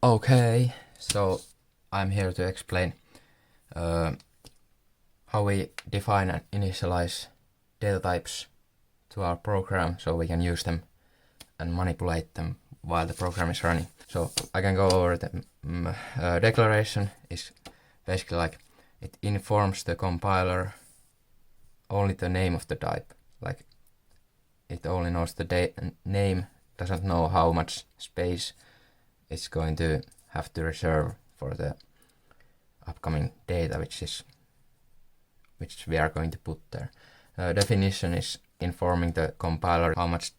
Okay, so I'm here to explain how we define and initialize data types to our program so we can use them and manipulate them while the program is running. So I can go over the declaration is basically like it informs the compiler only the name of the type. Like it only knows the name, doesn't know how much space it's going to have to reserve for the upcoming data which we are going to put there. Definition is informing the compiler how much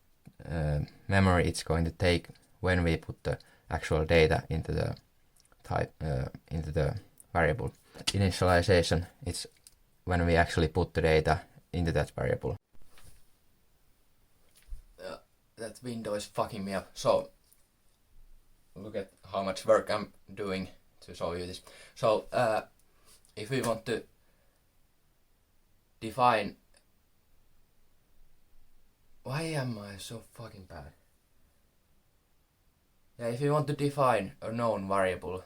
memory it's going to take when we put the actual data into the type into the variable. Initialization, it's when we actually put the data into that variable. That window is fucking me up. So look at how much work I'm doing to show you this. So if we want to define, why am I so fucking bad? Yeah, if you want to define a known variable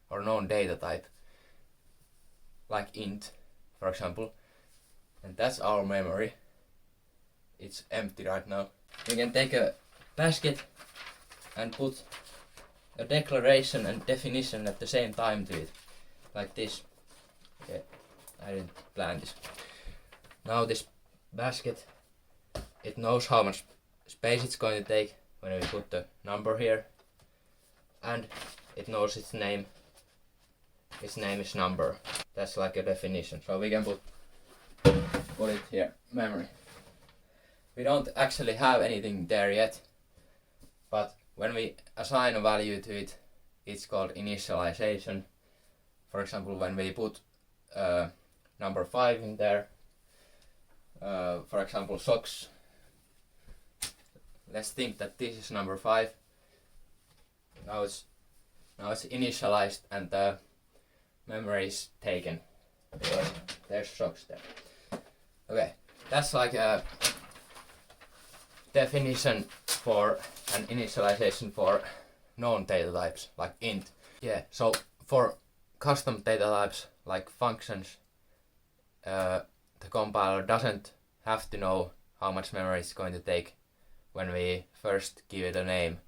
or known data type, like int, for example, and that's our memory. It's empty right now. We can take a basket and put a declaration and definition at the same time to it, like this. Okay, I didn't plan this. Now this basket, it knows how much space it's going to take when we put the number here, and it knows its name. Its name is number. That's like a definition. So we can put it here, memory. We don't actually have anything there yet, but when we assign a value to it, it's called initialization. For example, when we put number 5 in there, for example socks, let's think that this is number 5. Now it's initialized and the memory is taken because there's socks there. Okay, that's like a definition for an initialization for known data types like int. Yeah, so for custom data types like functions, the compiler doesn't have to know how much memory it's going to take when we first give it a name,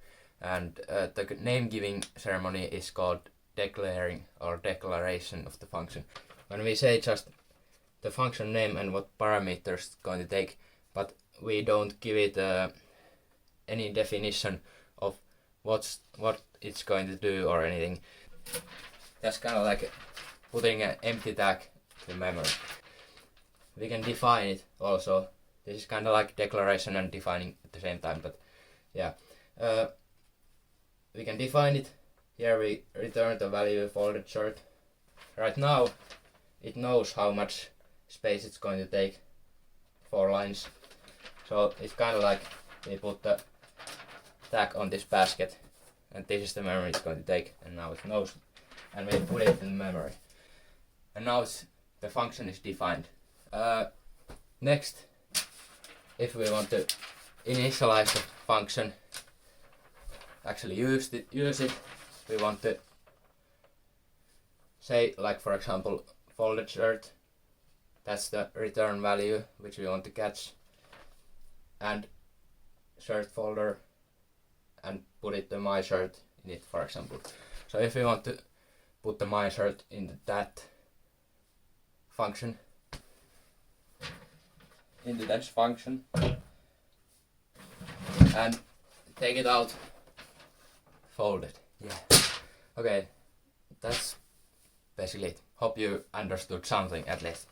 and the name giving ceremony is called declaring or declaration of the function. When we say just the function name and what parameters it's going to take, but we don't give it any definition of what it's going to do or anything. That's kind of like putting an empty tag to memory. We can define it also. This is kind of like declaration and defining at the same time, but yeah. We can define it. Here we return the value folded short. Right now it knows how much space it's going to take, 4 lines. So it's kind of like we put the tag on this basket and this is the memory it's going to take, and now it knows, and we put it in memory. And now the function is defined. Next, if we want to initialize the function, actually use it, we want to say, like for example folded shirt, that's the return value which we want to catch, and shirt folder, and put it the my shirt in it, for example. So if we want to put the my shirt in that function, into that function, and take it out, folded. Yeah. Okay, that's basically it. Hope you understood something at least.